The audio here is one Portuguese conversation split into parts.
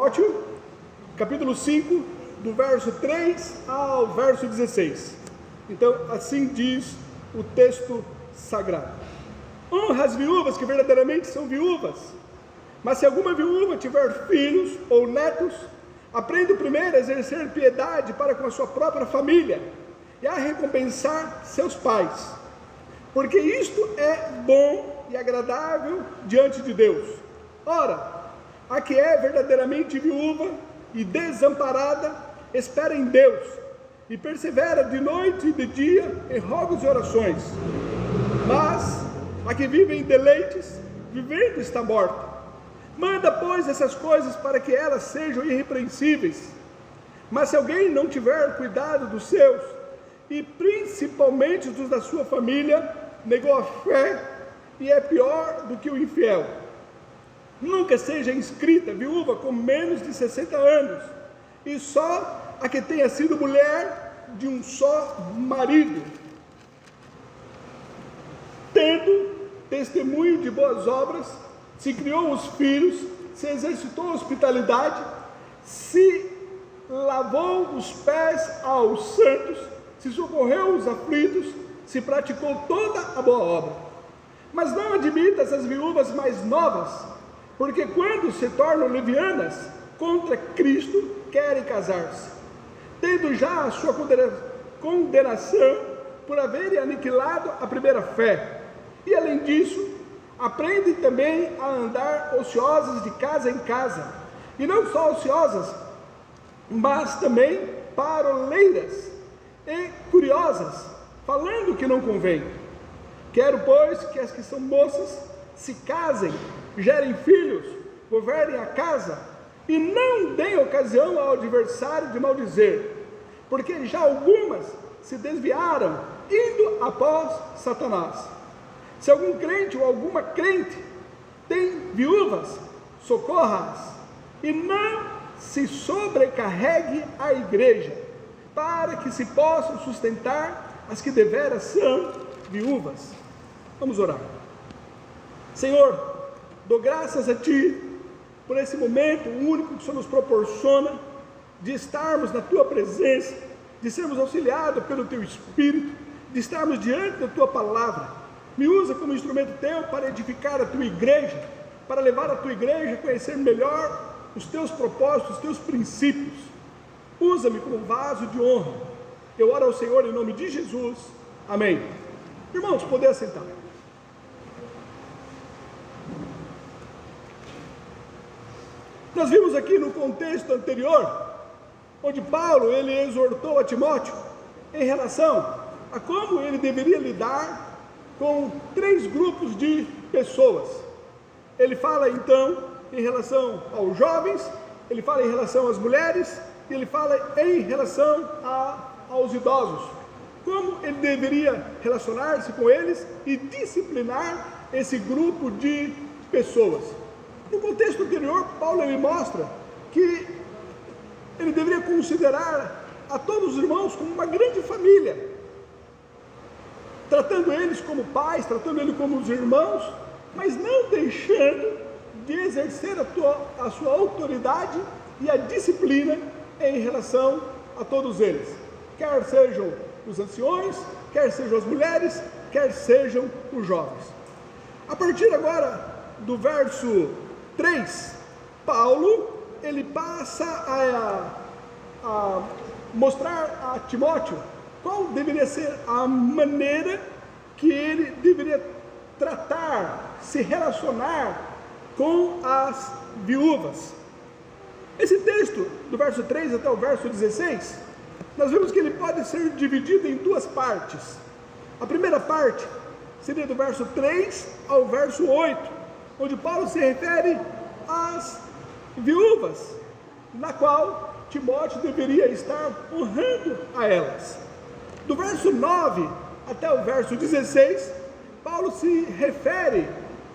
Timóteo, capítulo 5, do verso 3 ao verso 16. Então, assim diz o texto sagrado: honra as viúvas que verdadeiramente são viúvas, mas se alguma viúva tiver filhos ou netos, aprenda primeiro a exercer piedade para com a sua própria família e a recompensar seus pais, porque isto é bom e agradável diante de Deus. Ora, a que é verdadeiramente viúva e desamparada, espera em Deus e persevera de noite e de dia em rogos e orações. Mas a que vive em deleites, vivendo está morta. Manda, pois, essas coisas para que elas sejam irrepreensíveis. Mas se alguém não tiver cuidado dos seus, e principalmente dos da sua família, negou a fé e é pior do que o infiel. Nunca seja inscrita viúva com menos de 60 anos, e só a que tenha sido mulher de um só marido, tendo testemunho de boas obras, se criou os filhos, se exercitou a hospitalidade, se lavou os pés aos santos, se socorreu os aflitos, se praticou toda a boa obra. Mas não admita essas viúvas mais novas, porque quando se tornam levianas contra Cristo, querem casar-se, tendo já a sua condenação por haverem aniquilado a primeira fé. E além disso, aprendem também a andar ociosas de casa em casa, e não só ociosas, mas também paroleiras e curiosas, falando o que não convém. Quero, pois, que as que são moças se casem, gerem filhos, governem a casa, e não deem ocasião ao adversário de maldizer, porque já algumas se desviaram, indo após Satanás. Se algum crente ou alguma crente tem viúvas, socorra-as, e não se sobrecarregue a igreja, para que se possam sustentar as que deveras são viúvas. Vamos orar. Senhor, dou graças a Ti por esse momento único que o Senhor nos proporciona, de estarmos na Tua presença, de sermos auxiliados pelo Teu Espírito, de estarmos diante da Tua palavra. Me usa como instrumento Teu para edificar a Tua igreja, para levar a Tua igreja a conhecer melhor os Teus propósitos, os Teus princípios. Usa-me como vaso de honra. Eu oro ao Senhor em nome de Jesus. Amém. Irmãos, poder assentar. Nós vimos aqui no contexto anterior, onde Paulo ele exortou a Timóteo em relação a como ele deveria lidar com 3 grupos de pessoas. Ele fala então em relação aos jovens, ele fala em relação às mulheres, e ele fala em relação aos idosos. Como ele deveria relacionar-se com eles e disciplinar esse grupo de pessoas. No contexto anterior, Paulo ele mostra que ele deveria considerar a todos os irmãos como uma grande família, tratando eles como pais, tratando eles como os irmãos, mas não deixando de exercer a sua autoridade e a disciplina em relação a todos eles, quer sejam os anciões, quer sejam as mulheres, quer sejam os jovens. A partir agora do verso 3, Paulo ele passa a mostrar a Timóteo qual deveria ser a maneira que ele deveria tratar, se relacionar com as viúvas. Esse texto, do verso 3 até o verso 16, nós vemos que ele pode ser dividido em 2 partes. A primeira parte seria do verso 3 ao verso 8, onde Paulo se refere às viúvas, na qual Timóteo deveria estar honrando a elas. Do verso 9 até o verso 16, Paulo se refere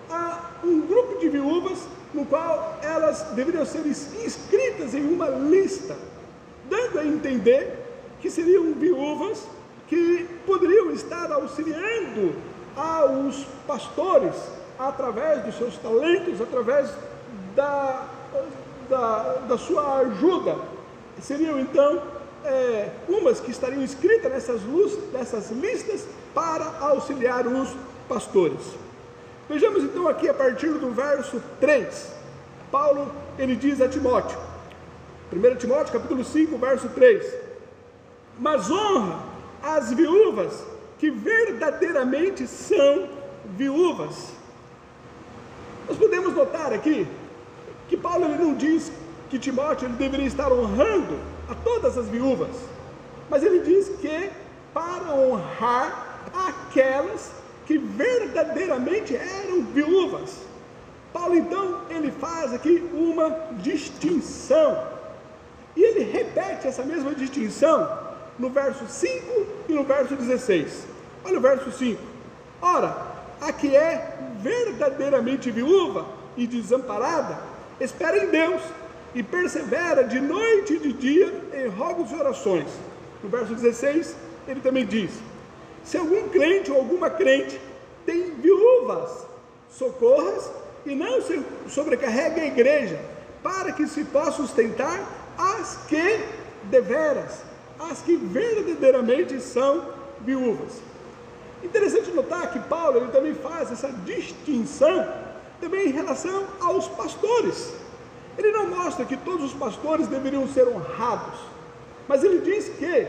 a um grupo de viúvas, no qual elas deveriam ser inscritas em uma lista, dando a entender que seriam viúvas que poderiam estar auxiliando aos pastores através dos seus talentos, através da sua ajuda. Seriam então umas que estariam escritas nessas listas para auxiliar os pastores. Vejamos então aqui a partir do verso 3. Paulo, ele diz a Timóteo, 1 Timóteo capítulo 5, verso 3: mas honra as viúvas que verdadeiramente são viúvas. Nós podemos notar aqui que Paulo, ele não diz que Timóteo, ele deveria estar honrando a todas as viúvas, mas ele diz que para honrar aquelas que verdadeiramente eram viúvas. Paulo então, ele faz aqui uma distinção, e ele repete essa mesma distinção no verso 5 e no verso 16. Olha o verso 5: ora, a que é verdadeiramente viúva e desamparada, espera em Deus e persevera de noite e de dia em rogos e orações. No verso 16, ele também diz: se algum crente ou alguma crente tem viúvas, socorras e não se sobrecarregue a igreja, para que se possa sustentar as que deveras, as que verdadeiramente são viúvas. Interessante notar que Paulo, ele também faz essa distinção também em relação aos pastores. Ele não mostra que todos os pastores deveriam ser honrados, mas ele diz que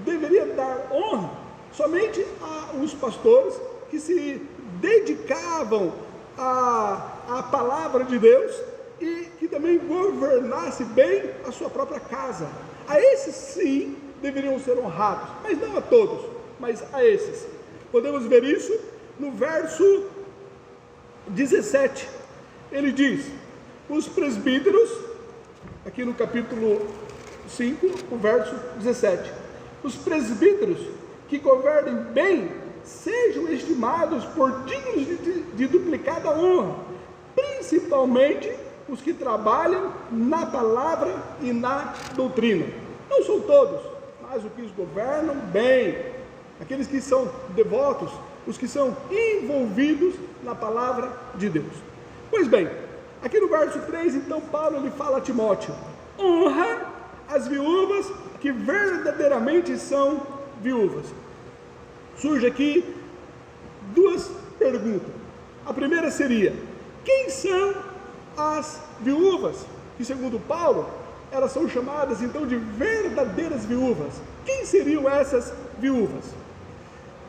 deveria dar honra somente aos pastores que se dedicavam à palavra de Deus e que também governasse bem a sua própria casa. A esses sim deveriam ser honrados, mas não a todos, mas a esses. Podemos ver isso no verso 17. Ele diz: os presbíteros, aqui no capítulo 5, o verso 17: os presbíteros que governem bem sejam estimados por dignos de duplicada honra, principalmente os que trabalham na palavra e na doutrina. Não são todos, mas os que os governam bem, aqueles que são devotos, os que são envolvidos na palavra de Deus. Pois bem, aqui no verso 3, então, Paulo, ele fala a Timóteo: honra as viúvas que verdadeiramente são viúvas. Surge aqui duas perguntas. A primeira seria: quem são as viúvas? Que segundo Paulo, elas são chamadas então de verdadeiras viúvas. Quem seriam essas viúvas?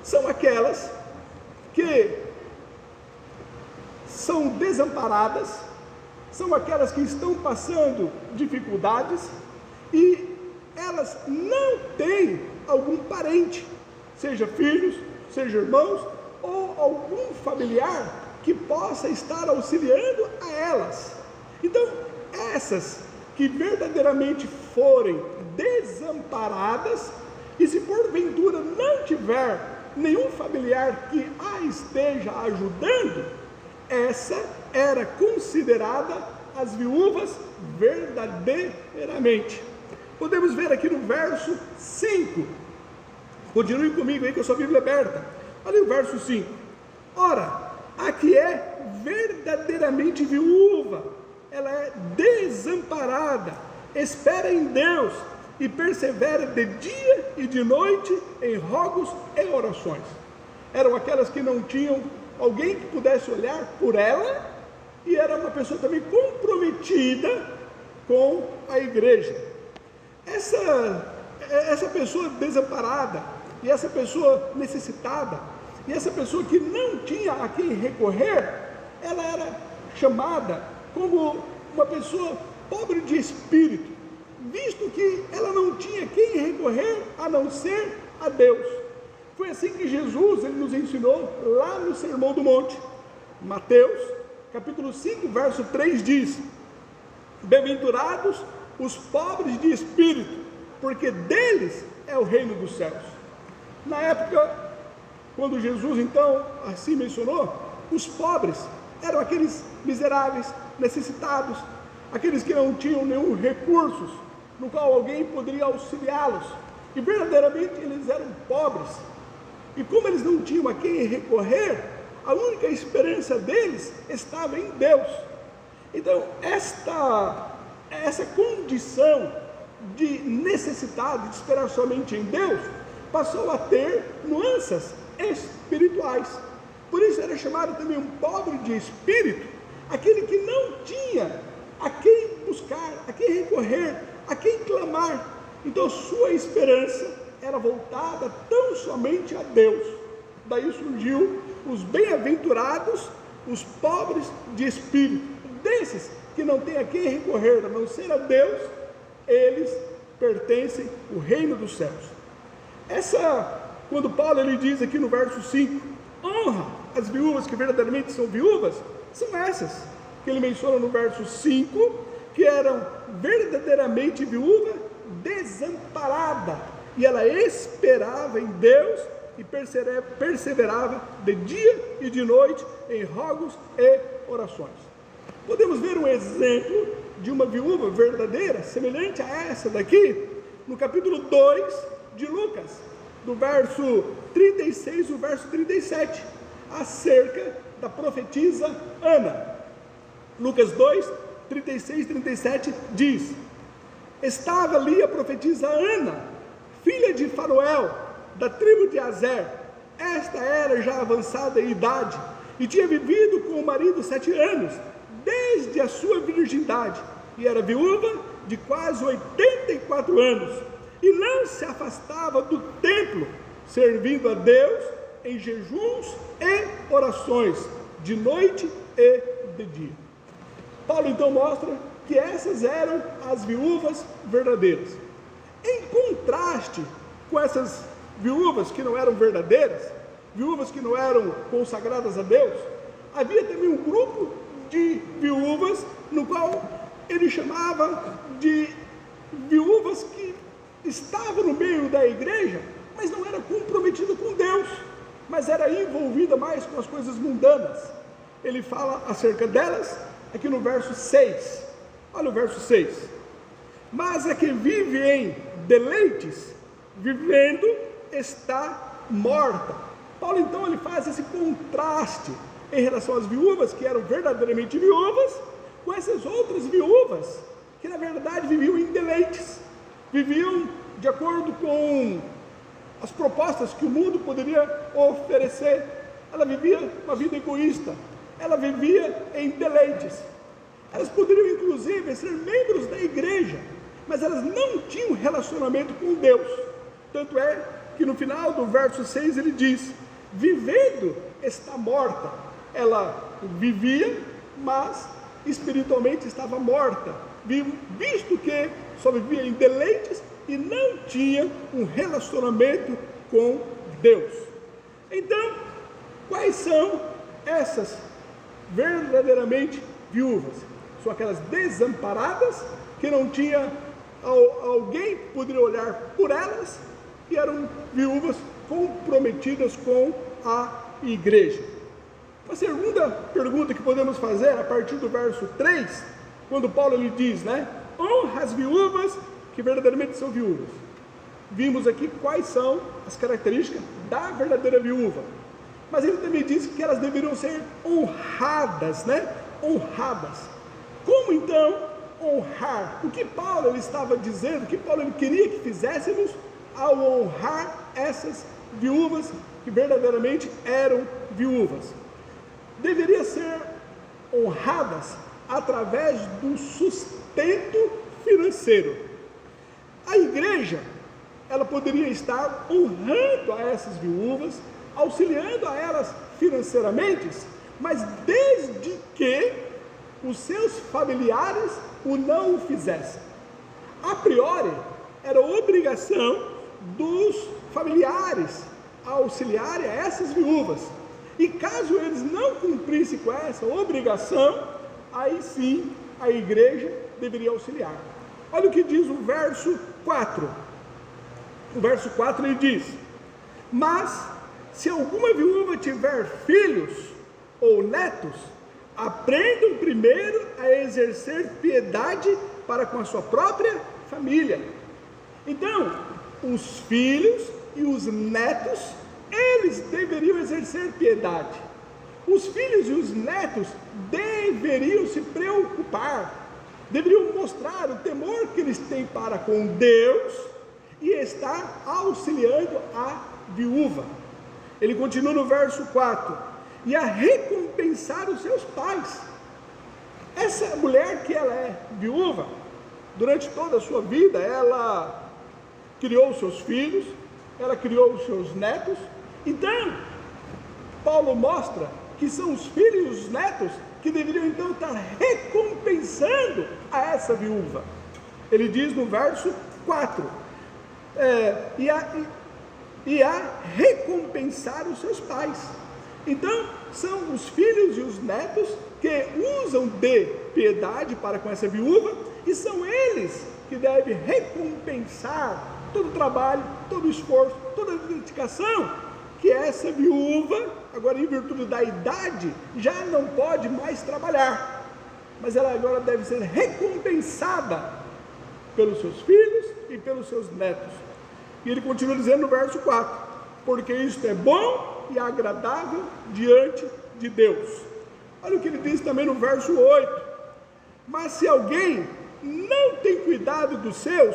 São aquelas que são desamparadas, são aquelas que estão passando dificuldades e elas não têm algum parente, seja filhos, seja irmãos ou algum familiar que possa estar auxiliando a elas. Então, essas que verdadeiramente forem desamparadas, e se porventura não tiver nenhum familiar que a esteja ajudando, essa era considerada as viúvas verdadeiramente. Podemos ver aqui no verso 5, continue comigo aí com a sua Bíblia aberta. Olha o verso 5: ora, a que é verdadeiramente viúva, ela é desamparada, espera em Deus e persevera de dia e de noite em rogos e orações. Eram aquelas que não tinham alguém que pudesse olhar por ela, e era uma pessoa também comprometida com a igreja. Essa pessoa desamparada, e essa pessoa necessitada, e essa pessoa que não tinha a quem recorrer, ela era chamada como uma pessoa pobre de espírito, visto que ela não tinha quem recorrer a não ser a Deus. Foi assim que Jesus, ele nos ensinou lá no Sermão do Monte. Mateus capítulo 5, verso 3 diz: bem-aventurados os pobres de espírito, porque deles é o reino dos céus. Na época, quando Jesus então assim mencionou, os pobres eram aqueles miseráveis, necessitados, aqueles que não tinham nenhum recursos no qual alguém poderia auxiliá-los, e verdadeiramente eles eram pobres, e como eles não tinham a quem recorrer, a única esperança deles estava em Deus. Então essa condição de necessidade de esperar somente em Deus passou a ter nuances espirituais. Por isso era chamado também um pobre de espírito, aquele que não tinha a quem buscar, a quem recorrer, a quem clamar. Então sua esperança era voltada tão somente a Deus. Daí surgiu os bem-aventurados, os pobres de espírito. Desses que não tem a quem recorrer, a não ser a Deus, eles pertencem ao reino dos céus. Quando Paulo ele diz aqui no verso 5, honra as viúvas que verdadeiramente são viúvas, são essas que ele menciona no verso 5, que eram verdadeiramente viúva desamparada, e ela esperava em Deus e perseverava de dia e de noite em rogos e orações. Podemos ver um exemplo de uma viúva verdadeira, semelhante a essa daqui, no capítulo 2 de Lucas, do verso 36 ao verso 37, acerca da profetisa Ana. Lucas 2, 36 e 37 diz: estava ali a profetisa Ana, filha de Fanuel, da tribo de Azer. Esta era já avançada em idade, e tinha vivido com o marido 7 anos, desde a sua virgindade, e era viúva de quase 84 anos, e não se afastava do templo, servindo a Deus em jejuns e orações, de noite e de dia. Paulo então mostra que essas eram as viúvas verdadeiras. Em contraste com essas viúvas que não eram verdadeiras, viúvas que não eram consagradas a Deus, havia também um grupo de viúvas, no qual ele chamava de viúvas que estavam no meio da igreja, mas não era comprometida com Deus, mas era envolvida mais com as coisas mundanas. Ele fala acerca delas aqui no verso 6. Olha o verso 6. Mas a que vive em deleites, vivendo, está morta. Paulo então ele faz esse contraste em relação às viúvas que eram verdadeiramente viúvas, com essas outras viúvas que na verdade viviam em deleites, viviam de acordo com as propostas que o mundo poderia oferecer. Ela vivia uma vida egoísta, ela vivia em deleites. Elas poderiam inclusive ser membros da igreja, mas elas não tinham relacionamento com Deus. Tanto é que no final do verso 6 ele diz: vivendo está morta. Ela vivia, mas espiritualmente estava morta, visto que só vivia em deleites e não tinha um relacionamento com Deus. Então, quais são essas verdadeiramente viúvas? São aquelas desamparadas, que não tinha alguém que poderia olhar por elas, e eram viúvas comprometidas com a igreja. A segunda pergunta que podemos fazer a partir do verso 3, quando Paulo ele diz, honra as viúvas que verdadeiramente são viúvas. Vimos aqui quais são as características da verdadeira viúva, mas ele também diz que elas deveriam ser honradas, honradas. Como então honrar? O que Paulo ele estava dizendo, o que Paulo ele queria que fizéssemos ao honrar essas viúvas que verdadeiramente eram viúvas? Deveria ser honradas através do sustento financeiro. A igreja, ela poderia estar honrando a essas viúvas, auxiliando a elas financeiramente, mas desde que os seus familiares o não o fizessem. A priori, era obrigação dos familiares auxiliarem a essas viúvas. E caso eles não cumprissem com essa obrigação, aí sim a igreja deveria auxiliar. Olha o que diz o verso 4. O verso 4 ele diz: mas se alguma viúva tiver filhos ou netos, aprendam primeiro a exercer piedade para com a sua própria família. Então, os filhos e os netos, eles deveriam exercer piedade. Os filhos e os netos deveriam se preocupar deveriam mostrar o temor que eles têm para com Deus e estar auxiliando a viúva. Ele continua no verso 4, e a recompensar os seus pais. Essa mulher que ela é viúva, durante toda a sua vida, ela criou os seus filhos, ela criou os seus netos. Então, Paulo mostra que são os filhos e os netos que deveriam então estar recompensando a essa viúva. Ele diz no verso 4, e a recompensar os seus pais. Então, são os filhos e os netos que usam de piedade para com essa viúva, e são eles que devem recompensar todo o trabalho, todo o esforço, toda a dedicação que essa viúva, agora em virtude da idade, já não pode mais trabalhar, mas ela agora deve ser recompensada pelos seus filhos e pelos seus netos. E ele continua dizendo no verso 4, porque isto é bom e agradável diante de Deus. Olha o que ele diz também no verso 8, mas se alguém não tem cuidado dos seus,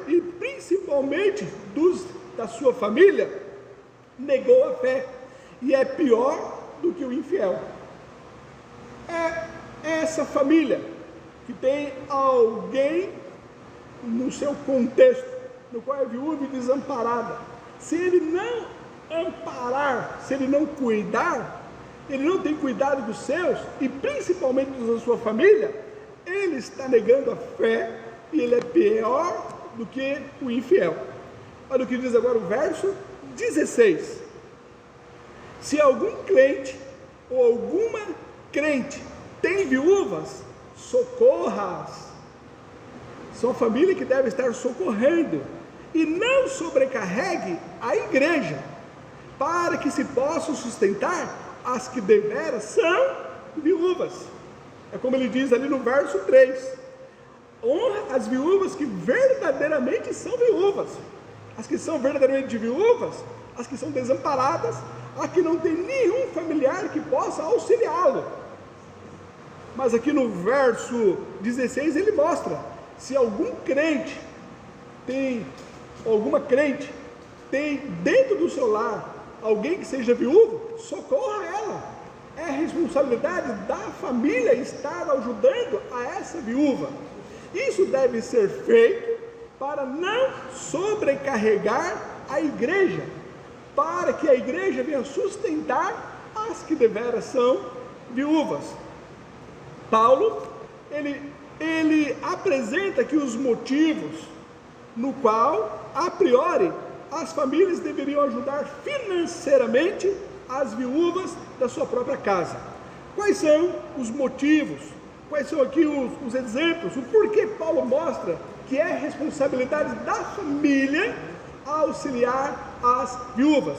e principalmente dos da sua família, negou a fé, e é pior do que o infiel. É essa família que tem alguém no seu contexto, no qual é viúva e desamparada. Se ele não amparar, se ele não cuidar, ele não tem cuidado dos seus, e principalmente dos da sua família, ele está negando a fé, e ele é pior do que o infiel. Olha o que diz agora o verso 16. Se algum crente ou alguma crente tem viúvas, socorra-as. São a família que deve estar socorrendo, e não sobrecarregue a igreja, para que se possam sustentar as que deveras são viúvas. É como ele diz ali no verso 3, honra as viúvas que verdadeiramente são viúvas. As que são verdadeiramente viúvas, as que são desamparadas, a que não tem nenhum familiar que possa auxiliá-lo. Mas aqui no verso 16 ele mostra, se algum crente tem, alguma crente tem dentro do seu lar alguém que seja viúvo, socorra ela. É a responsabilidade da família estar ajudando a essa viúva. Isso deve ser feito para não sobrecarregar a igreja, para que a igreja venha sustentar as que deveras são viúvas. Paulo, ele apresenta aqui os motivos no qual, a priori, as famílias deveriam ajudar financeiramente as viúvas da sua própria casa. Quais são os motivos? Quais são aqui os exemplos? O porquê Paulo mostra que é responsabilidade da família auxiliar as viúvas.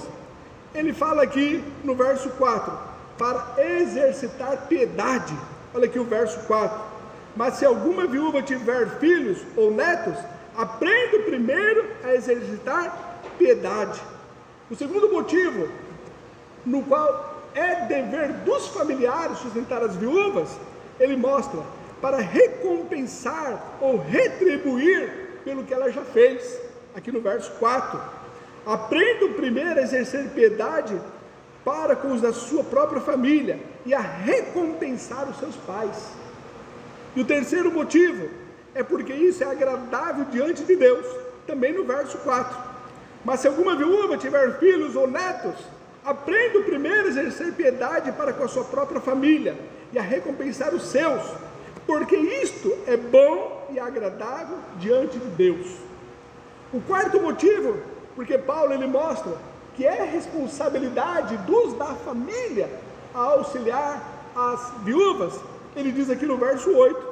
Ele fala aqui no verso 4, para exercitar piedade. Olha aqui o verso 4. Mas se alguma viúva tiver filhos ou netos, aprenda primeiro a exercitar piedade. O segundo motivo, no qual é dever dos familiares sustentar as viúvas, ele mostra para recompensar ou retribuir pelo que ela já fez, aqui no verso 4. Aprenda primeiro a exercer piedade para com os da sua própria família e a recompensar os seus pais. E o terceiro motivo é porque isso é agradável diante de Deus, também no verso 4. Mas se alguma viúva tiver filhos ou netos, aprenda primeiro a exercer piedade para com a sua própria família e a recompensar os seus, porque isto é bom e agradável diante de Deus. O quarto motivo, porque Paulo ele mostra que é responsabilidade dos da família a auxiliar as viúvas, ele diz aqui no verso 8,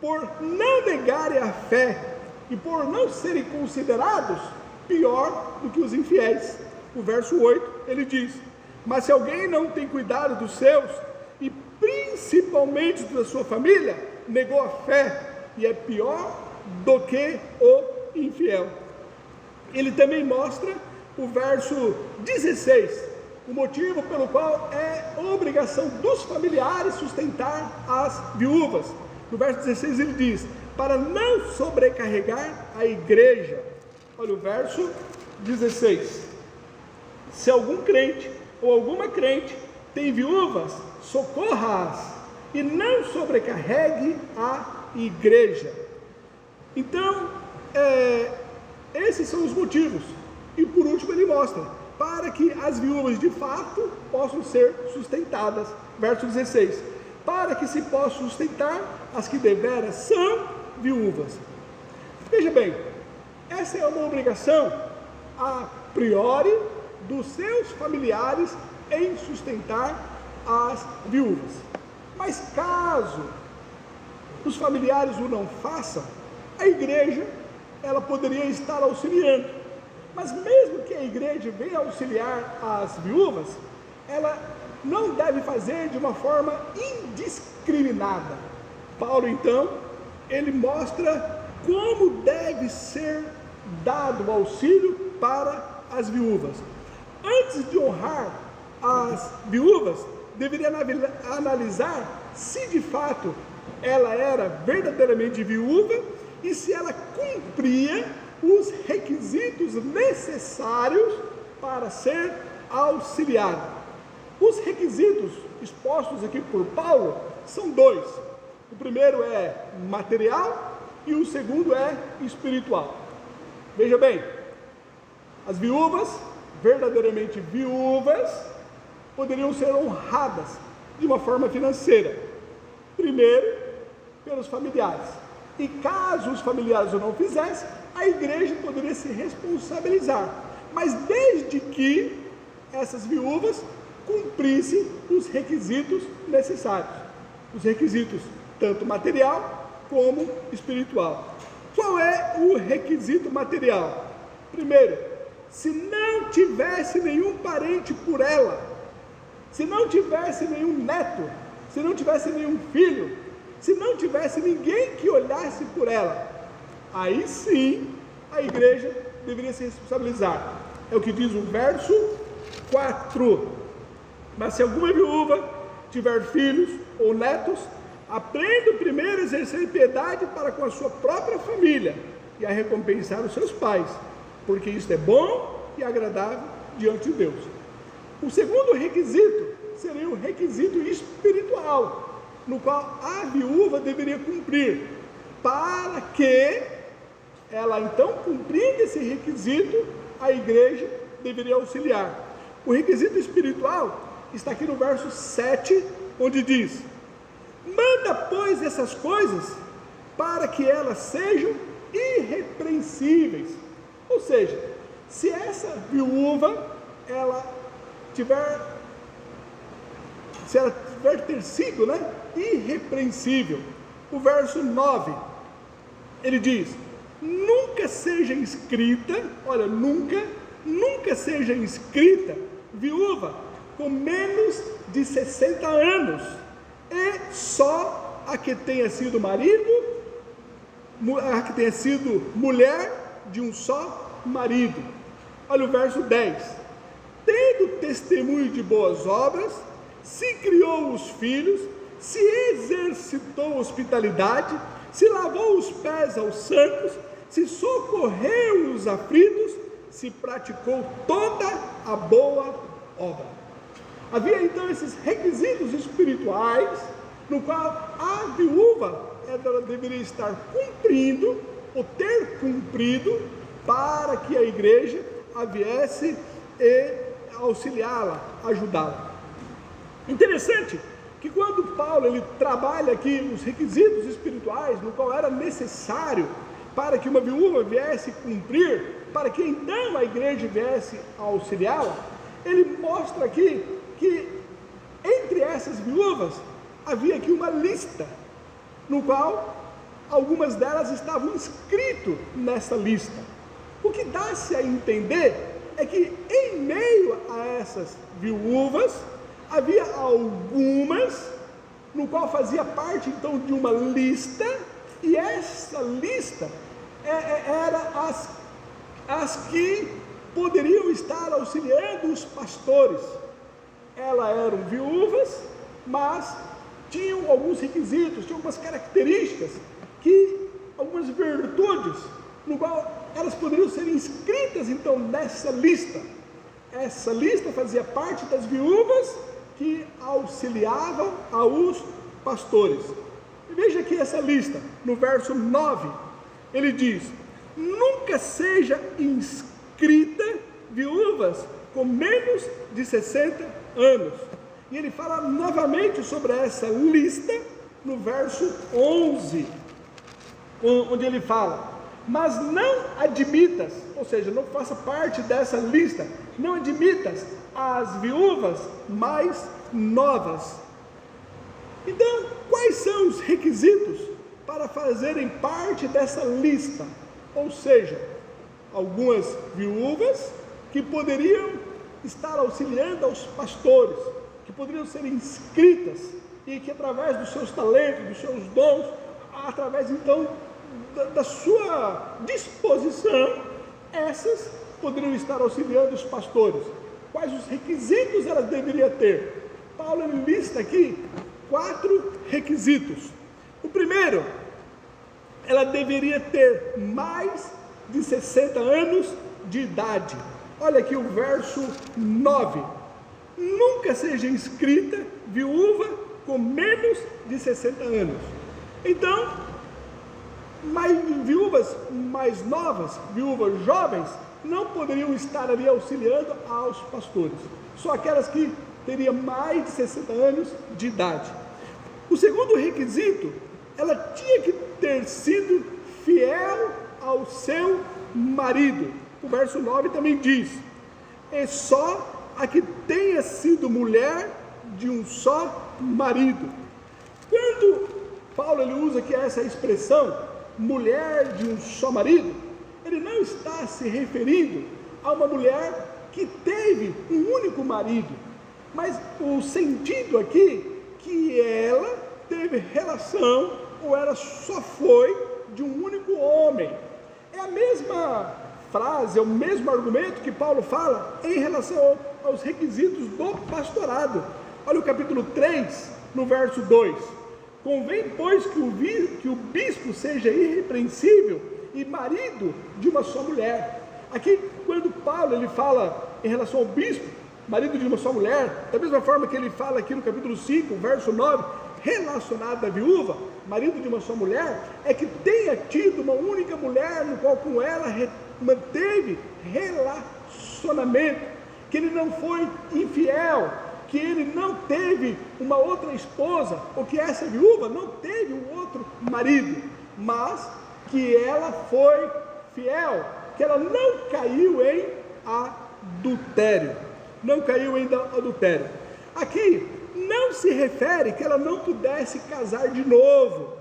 por não negarem a fé e por não serem considerados pior do que os infiéis. O verso 8 ele diz, mas se alguém não tem cuidado dos seus, e principalmente da sua família, negou a fé e é pior do que o infiel. Ele também mostra o verso 16, o motivo pelo qual é obrigação dos familiares sustentar as viúvas. No verso 16 ele diz: para não sobrecarregar a igreja. Olha o verso 16: se algum crente ou alguma crente tem viúvas, socorra-as e não sobrecarregue a igreja. Então, esses são os motivos. E por último ele mostra, para que as viúvas de fato possam ser sustentadas. Verso 16: para que se possa sustentar as que deveras são viúvas. Veja bem, essa é uma obrigação a priori dos seus familiares em sustentar as viúvas. Mas caso os familiares o não façam, a igreja, ela poderia estar auxiliando. Mas mesmo que a igreja venha auxiliar as viúvas, ela não deve fazer de uma forma indiscriminada. Paulo, então, ele mostra como deve ser dado o auxílio para as viúvas. Antes de honrar as viúvas, deveria analisar se de fato ela era verdadeiramente viúva e se ela cumpria os requisitos necessários para ser auxiliada. Os requisitos expostos aqui por Paulo são dois. O primeiro é material e o segundo é espiritual. Veja bem, as viúvas, verdadeiramente viúvas, poderiam ser honradas de uma forma financeira. Primeiro, pelos familiares. E caso os familiares o não fizessem, a igreja poderia se responsabilizar. Mas desde que essas viúvas cumprissem os requisitos necessários. Os requisitos tanto material como espiritual. Qual é o requisito material? Primeiro, se não tivesse nenhum parente por ela, se não tivesse nenhum neto, se não tivesse nenhum filho, se não tivesse ninguém que olhasse por ela, aí sim a igreja deveria se responsabilizar. É o que diz o verso 4. Mas se alguma viúva tiver filhos ou netos, aprenda primeiro a exercer piedade para com a sua própria família e a recompensar os seus pais, porque isto é bom e agradável diante de Deus. O segundo requisito seria o requisito espiritual, no qual a viúva deveria cumprir, para que ela então, cumprindo esse requisito, a igreja deveria auxiliar. O requisito espiritual está aqui no verso 7, onde diz: manda, pois, essas coisas para que elas sejam irrepreensíveis. Ou seja, se essa viúva, ela tiver ter sido, irrepreensível, o verso 9, ele diz: nunca seja inscrita, olha, nunca seja inscrita viúva com menos de 60 anos, e só a que tenha sido a que tenha sido mulher de um só marido. Olha o verso 10: tendo testemunho de boas obras, se criou os filhos, se exercitou hospitalidade, se lavou os pés aos santos, se socorreu os aflitos, se praticou toda a boa obra. Havia então esses requisitos espirituais, no qual a viúva ela deveria estar cumprindo, ou ter cumprido, para que a igreja a viesse e auxiliá-la, ajudá-la. Interessante que quando Paulo ele trabalha aqui os requisitos espirituais, no qual era necessário para que uma viúva viesse cumprir, para que então a igreja viesse a auxiliá-la, ele mostra aqui que entre essas viúvas havia aqui uma lista, no qual algumas delas estavam inscritas nessa lista. O que dá-se a entender é que em meio a essas viúvas havia algumas no qual fazia parte então de uma lista, e essa lista era as que poderiam estar auxiliando os pastores. Elas eram viúvas, mas tinham alguns requisitos, tinham algumas características, algumas virtudes, no qual elas poderiam ser inscritas então nessa lista. Essa lista fazia parte das viúvas que auxiliavam aos pastores. E veja aqui essa lista, no verso 9, ele diz: nunca seja inscrita viúvas com menos de 60 anos. E ele fala novamente sobre essa lista no verso 11, onde ele fala: mas não admitas, ou seja, não faça parte dessa lista, não admitas as viúvas mais novas. Então, quais são os requisitos para fazerem parte dessa lista? Ou seja, algumas viúvas que poderiam estar auxiliando aos pastores, que poderiam ser inscritas e que através dos seus talentos, dos seus dons, através então da sua disposição, essas poderiam estar auxiliando os pastores. Quais os requisitos elas deveriam ter? Paulo lista aqui 4 requisitos. O primeiro, ela deveria ter mais de 60 anos de idade. Olha aqui o verso 9: nunca seja inscrita viúva com menos de 60 anos. Então, viúvas mais novas, viúvas jovens, não poderiam estar ali auxiliando aos pastores, só aquelas que teriam mais de 60 anos de idade. O segundo requisito, ela tinha que ter sido fiel ao seu marido. O verso 9 também diz: é só a que tenha sido mulher de um só marido. Quando Paulo ele usa aqui essa expressão, mulher de um só marido, ele não está se referindo a uma mulher que teve um único marido, mas o sentido aqui, que ela teve relação, ou ela só foi de um único homem. É a mesma frase, é o mesmo argumento que Paulo fala em relação aos requisitos do pastorado. Olha o capítulo 3, no verso 2: convém, pois, que o bispo seja irrepreensível e marido de uma só mulher. Aqui, quando Paulo ele fala em relação ao bispo, marido de uma só mulher, da mesma forma que ele fala aqui no capítulo 5, verso 9, relacionado à viúva, marido de uma só mulher, é que tenha tido uma única mulher, no qual com ela manteve relacionamento, que ele não foi infiel, que ele não teve uma outra esposa, ou que essa viúva não teve um outro marido, mas que ela foi fiel, que ela não caiu em adultério. Não caiu em adultério. Aqui não se refere que ela não pudesse casar de novo.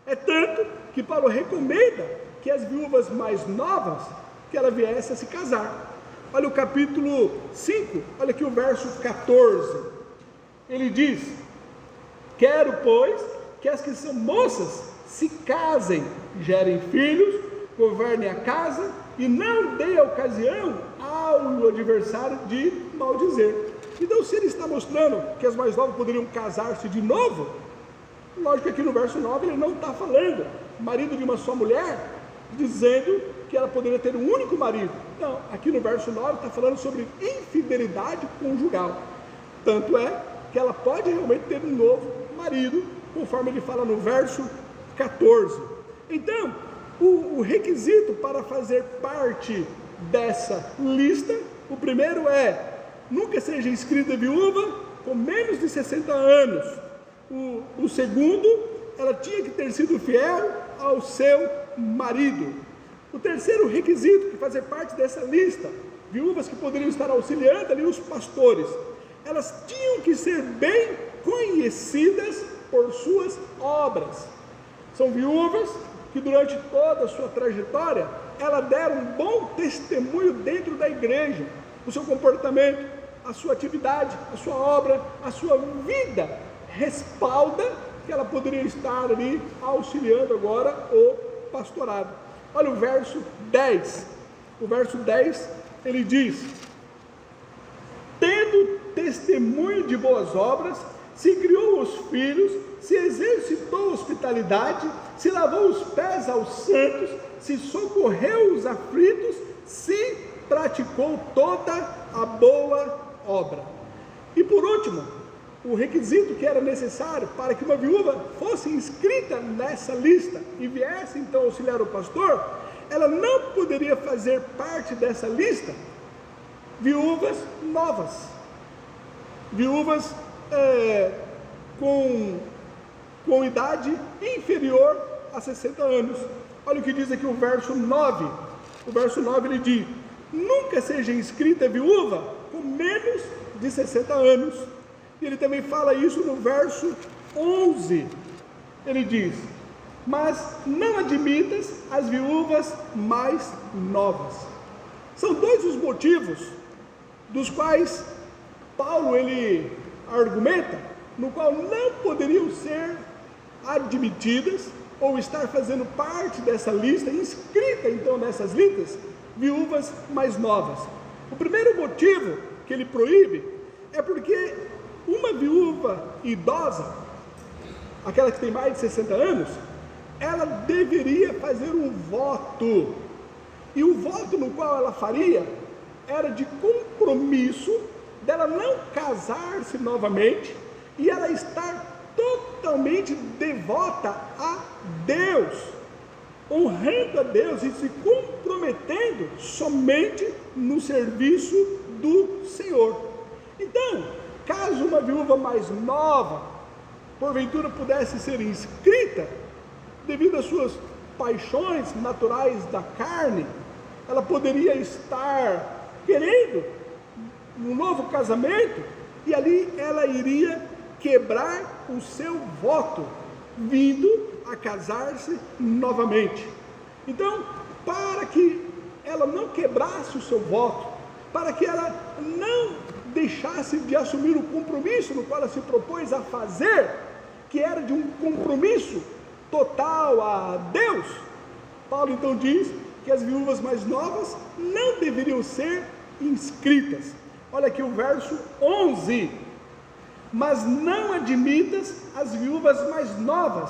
É tanto que Paulo recomenda que as viúvas mais novas, que ela viesse a se casar. Olha o capítulo 5, olha aqui o verso 14. Ele diz: quero, pois, que as que são moças se casem, gerem filhos, governem a casa e não dê ocasião ao adversário de maldizer. Então, se ele está mostrando que as mais novas poderiam casar-se de novo, lógico que aqui no verso 9 ele não está falando marido de uma só mulher, dizendo que ela poderia ter um único marido. Não, aqui no verso 9 está falando sobre infidelidade conjugal. Tanto é que ela pode realmente ter um novo marido, conforme ele fala no verso 14. Então, o requisito para fazer parte dessa lista, o primeiro é: nunca seja inscrita viúva com menos de 60 anos. O segundo, ela tinha que ter sido fiel ao seu marido. O terceiro requisito que fazer parte dessa lista, viúvas que poderiam estar auxiliando ali os pastores, elas tinham que ser bem conhecidas por suas obras. São viúvas que durante toda a sua trajetória, ela deram um bom testemunho dentro da igreja, o seu comportamento, a sua atividade, a sua obra, a sua vida respalda que ela poderia estar ali auxiliando agora o pastorado. Olha o verso 10. O verso 10, ele diz: tendo testemunho de boas obras se criou os filhos, se exercitou a hospitalidade, se lavou os pés aos santos, se socorreu os aflitos, se praticou toda a boa obra. E por último, o requisito que era necessário para que uma viúva fosse inscrita nessa lista e viesse então auxiliar o pastor, ela não poderia fazer parte dessa lista viúvas novas, viúvas com idade inferior a 60 anos. Olha o que diz aqui o verso 9. O verso 9 ele diz: nunca seja inscrita viúva com menos de 60 anos. E ele também fala isso no verso 11. Ele diz: mas não admitas as viúvas mais novas. São dois os motivos dos quais Paulo ele argumenta, no qual não poderiam ser admitidas ou estar fazendo parte dessa lista, inscrita então nessas listas, viúvas mais novas. O primeiro motivo que ele proíbe é porque uma viúva idosa, aquela que tem mais de 60 anos, ela deveria fazer um voto, e o voto no qual ela faria era de compromisso dela não casar-se novamente e ela estar totalmente devota a Deus, honrando a Deus e se comprometendo somente no serviço do Senhor. Então, caso uma viúva mais nova, porventura pudesse ser inscrita, devido às suas paixões naturais da carne, ela poderia estar querendo um novo casamento, e ali ela iria quebrar o seu voto, vindo a casar-se novamente. Então, para que ela não quebrasse o seu voto, para que ela não deixasse de assumir o compromisso no qual ela se propôs a fazer, que era de um compromisso total a Deus, Paulo então diz que as viúvas mais novas não deveriam ser inscritas. Olha aqui o verso 11: mas não admitas as viúvas mais novas,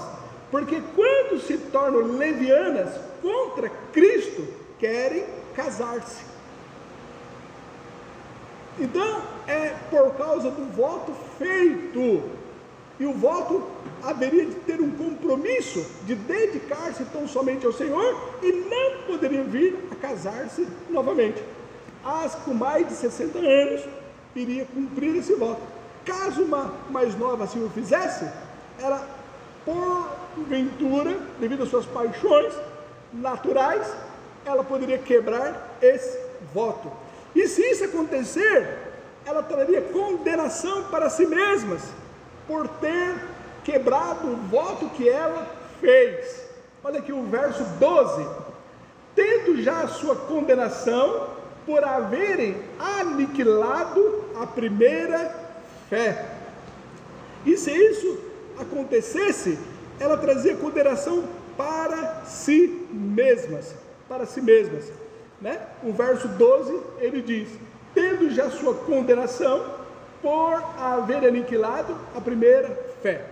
porque quando se tornam levianas contra Cristo, querem casar-se. Então, é por causa do voto feito, e o voto haveria de ter um compromisso de dedicar-se tão somente ao Senhor, e não poderiam vir a casar-se novamente. As com mais de 60 anos iria cumprir esse voto. Caso uma mais nova assim o fizesse, ela, porventura, devido às suas paixões naturais, ela poderia quebrar esse voto. E se isso acontecer, ela traria condenação para si mesmas, por ter quebrado o voto que ela fez. Olha aqui o verso 12: tendo já a sua condenação, por haverem aniquilado a primeira fé. E se isso acontecesse, ela trazia condenação para si mesmas, né? O verso 12, ele diz: tendo já sua condenação, por haver aniquilado a primeira fé.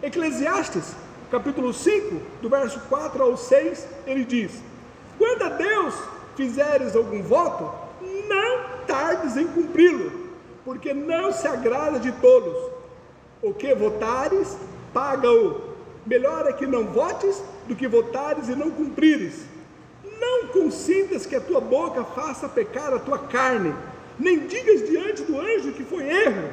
Eclesiastes, capítulo 5, do verso 4 ao 6, ele diz: quando a Deus fizeres algum voto, não tardes em cumpri-lo, porque não se agrada de tolos. O que votares, paga-o. Melhor é que não votes do que votares e não cumprires. Não consintas que a tua boca faça pecar a tua carne, nem digas diante do anjo que foi erro.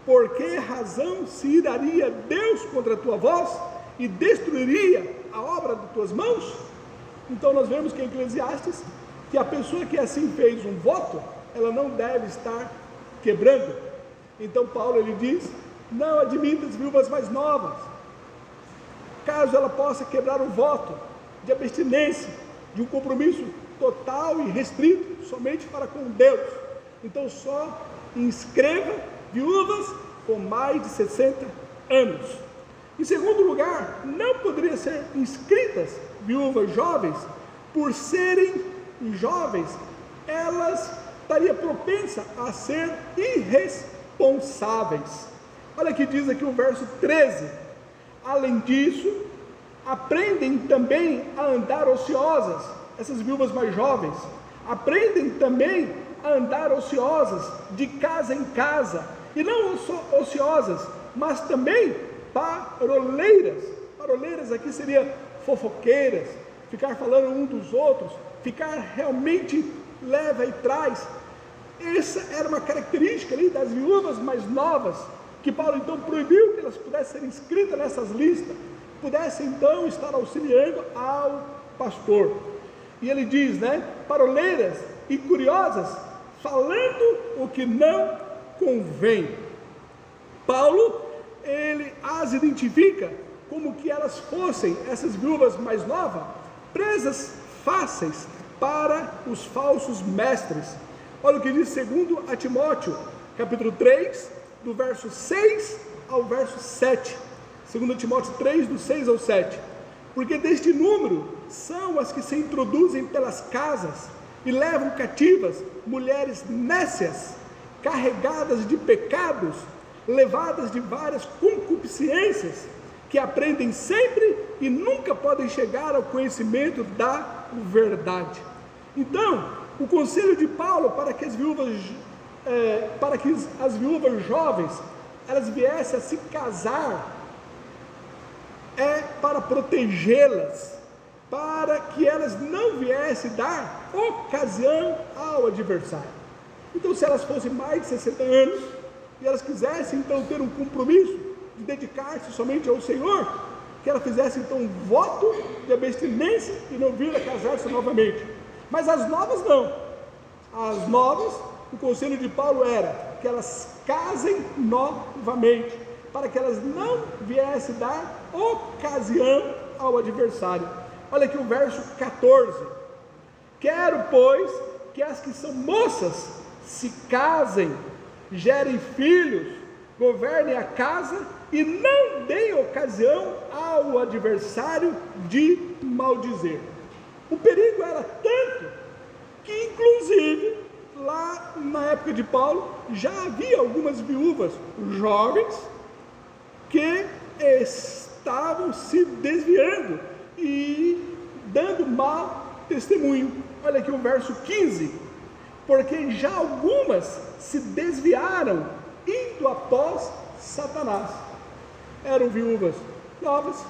Por que razão se iraria Deus contra a tua voz e destruiria a obra de tuas mãos? Então nós vemos que em Eclesiastes, que a pessoa que assim fez um voto, ela não deve estar quebrando. Então Paulo ele diz: não admita as viúvas mais novas, caso ela possa quebrar o voto de abstinência, de um compromisso total e restrito somente para com Deus. Então só inscreva viúvas com mais de 60 anos. Em segundo lugar, não poderia ser inscritas viúvas jovens, por serem jovens, elas estariam propensas a ser irresponsáveis. Olha que diz aqui o verso 13: além disso, aprendem também a andar ociosas, essas viúvas mais jovens, aprendem também a andar ociosas, de casa em casa, e não ociosas, mas também paroleiras. Paroleiras aqui seria fofoqueiras, ficar falando um dos outros, ficar realmente leva e traz. Essa era uma característica ali das viúvas mais novas, que Paulo então proibiu que elas pudessem ser inscritas nessas listas, pudessem então estar auxiliando ao pastor. E ele diz, paroleiras e curiosas, falando o que não convém. Paulo, ele as identifica como que elas fossem, essas viúvas mais novas, presas fáceis para os falsos mestres. Olha o que diz segundo a Timóteo, capítulo 3, do verso 6 ao verso 7. Segundo Timóteo 3, do 6 ao 7. Porque deste número são as que se introduzem pelas casas e levam cativas mulheres nécias, carregadas de pecados, levadas de várias concupiscências, que aprendem sempre e nunca podem chegar ao conhecimento da verdade. Então, o conselho de Paulo para que as viúvas jovens elas viessem a se casar é para protegê-las, para que elas não viessem dar ocasião ao adversário. Então, se elas fossem mais de 60 anos e elas quisessem então ter um compromisso de dedicar-se somente ao Senhor, que ela fizesse então um voto de abstinência e não vir a casar-se novamente. Mas as novas não. As novas, o conselho de Paulo era que elas casem novamente, para que elas não viessem dar ocasião ao adversário. Olha aqui o verso 14: quero, pois, que as que são moças se casem, gerem filhos, governem a casa e não deem ocasião ao adversário de maldizer. O perigo era tanto que, inclusive, lá na época de Paulo, já havia algumas viúvas jovens que estavam se desviando e dando mau testemunho. Olha aqui o verso 15: porque já algumas se desviaram indo após Satanás. Eram viúvas novas,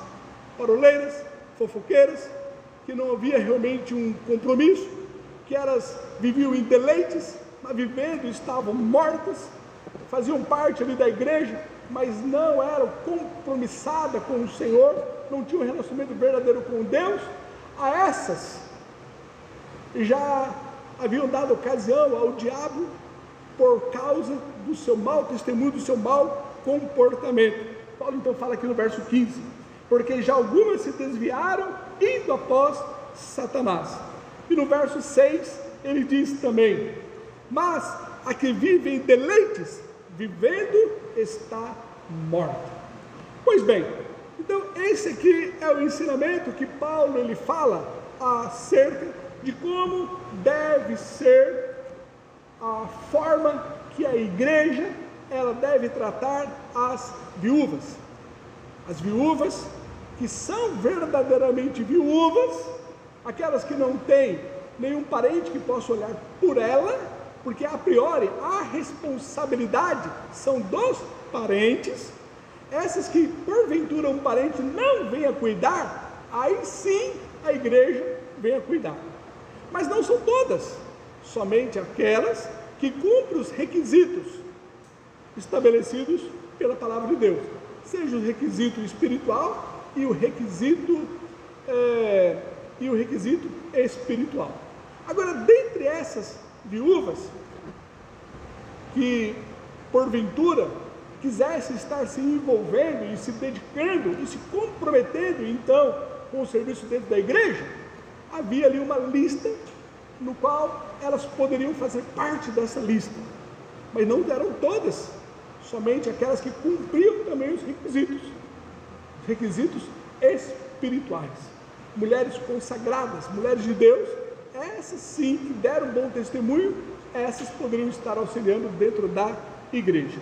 paroleiras, fofoqueiras, que não havia realmente um compromisso, que elas viviam em deleites, mas vivendo estavam mortas, faziam parte ali da igreja, mas não eram compromissadas com o Senhor, não tinham um relacionamento verdadeiro com Deus. A essas já haviam dado ocasião ao diabo por causa do seu mau testemunho, do seu mau comportamento. Paulo então fala aqui no verso 15: porque já algumas se desviaram indo após Satanás. E no verso 6 ele diz também: mas a que vive em deleites, vivendo está morta. Pois bem, então esse aqui é o ensinamento que Paulo ele fala acerca de como deve ser a forma que a igreja ela deve tratar as viúvas. As viúvas que são verdadeiramente viúvas, aquelas que não têm nenhum parente que possa olhar por ela, porque a priori a responsabilidade são dos parentes. Essas que porventura um parente não venha cuidar, aí sim a igreja venha cuidar. Mas não são todas, somente aquelas que cumprem os requisitos estabelecidos pela palavra de Deus, seja o requisito espiritual e o requisito espiritual. Agora, dentre essas viúvas que porventura quisessem estar se envolvendo e se dedicando e se comprometendo então com o serviço dentro da igreja, havia ali uma lista no qual elas poderiam fazer parte dessa lista, mas não eram todas, somente aquelas que cumpriam também os requisitos espirituais. Mulheres consagradas, mulheres de Deus, essas sim que deram bom testemunho, essas poderiam estar auxiliando dentro da igreja.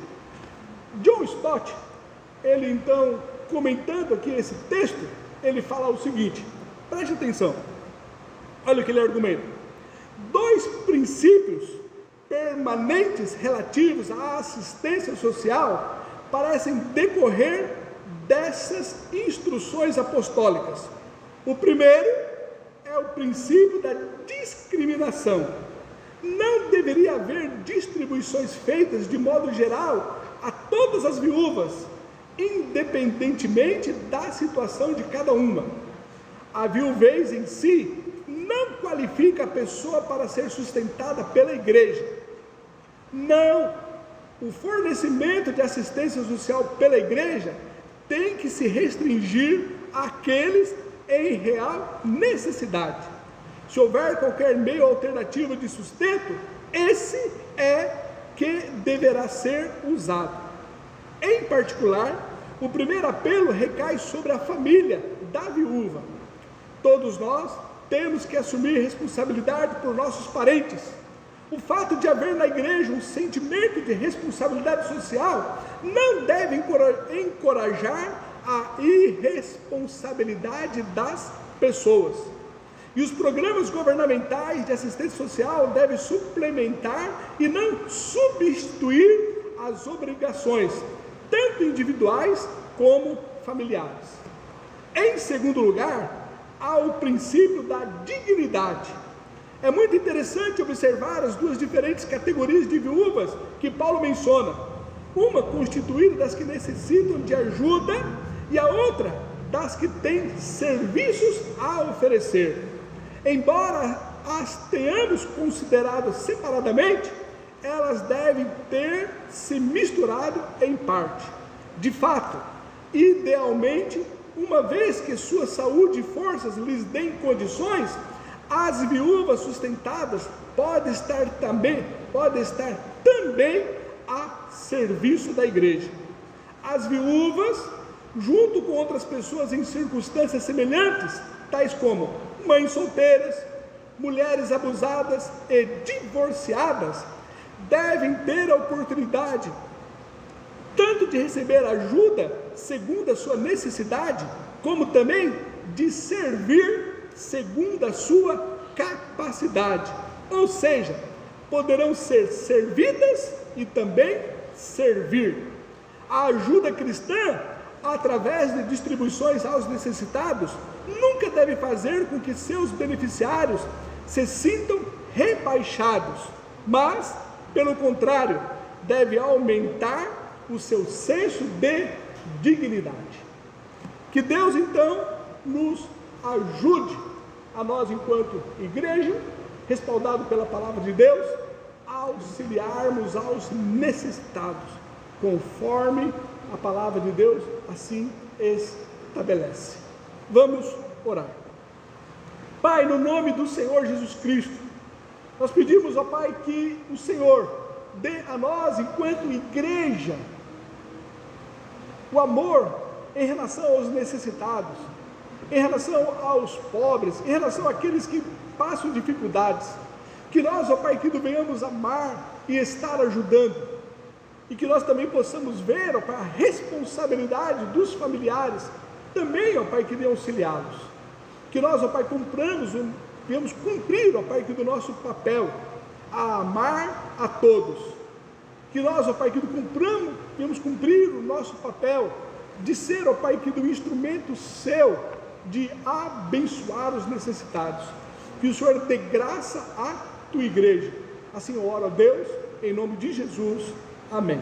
John Stott, ele então, comentando aqui esse texto, ele fala o seguinte, preste atenção, olha o que ele argumenta: dois princípios permanentes relativos à assistência social parecem decorrer dessas instruções apostólicas. O primeiro é o princípio da discriminação. Não deveria haver distribuições feitas de modo geral a todas as viúvas, independentemente da situação de cada uma. A viuvez em si não qualifica a pessoa para ser sustentada pela igreja. Não, o fornecimento de assistência social pela igreja tem que se restringir àqueles em real necessidade. Se houver qualquer meio alternativo de sustento, esse é que deverá ser usado. Em particular, o primeiro apelo recai sobre a família da viúva. Todos nós temos que assumir responsabilidade por nossos parentes. O fato de haver na igreja um sentimento de responsabilidade social não deve encorajar a irresponsabilidade das pessoas. E os programas governamentais de assistência social devem suplementar e não substituir as obrigações, tanto individuais como familiares. Em segundo lugar, há o princípio da dignidade. É muito interessante observar as duas diferentes categorias de viúvas que Paulo menciona. Uma constituída das que necessitam de ajuda e a outra das que têm serviços a oferecer. Embora as tenhamos consideradas separadamente, elas devem ter se misturado em parte. De fato, idealmente, uma vez que sua saúde e forças lhes deem condições, as viúvas sustentadas podem estar também a serviço da igreja. As viúvas, junto com outras pessoas em circunstâncias semelhantes, tais como mães solteiras, mulheres abusadas e divorciadas, devem ter a oportunidade tanto de receber ajuda segundo a sua necessidade, como também de servir segundo a sua capacidade. Ou seja, poderão ser servidas e também servir. A ajuda cristã, através de distribuições aos necessitados, nunca deve fazer com que seus beneficiários se sintam rebaixados, mas, pelo contrário, deve aumentar o seu senso de dignidade. Que Deus então nos ajude a nós, enquanto igreja, respaldado pela palavra de Deus, auxiliarmos aos necessitados, conforme a palavra de Deus assim estabelece. Vamos orar. Pai, no nome do Senhor Jesus Cristo, nós pedimos, ó Pai, que o Senhor dê a nós, enquanto igreja, o amor em relação aos necessitados, em relação aos pobres, em relação àqueles que passam dificuldades, que nós, ó Pai, que venhamos amar e estar ajudando, e que nós também possamos ver, ó Pai, a responsabilidade dos familiares, também, ó Pai, que venham auxiliá-los, que nós, ó Pai, venhamos cumprir, ó Pai, que do nosso papel, a amar a todos, que nós, ó Pai, que venhamos cumprir o nosso papel, de ser, ó Pai, que do instrumento seu, de abençoar os necessitados, que o Senhor dê graça à tua igreja. Assim eu oro a Deus, em nome de Jesus, amém.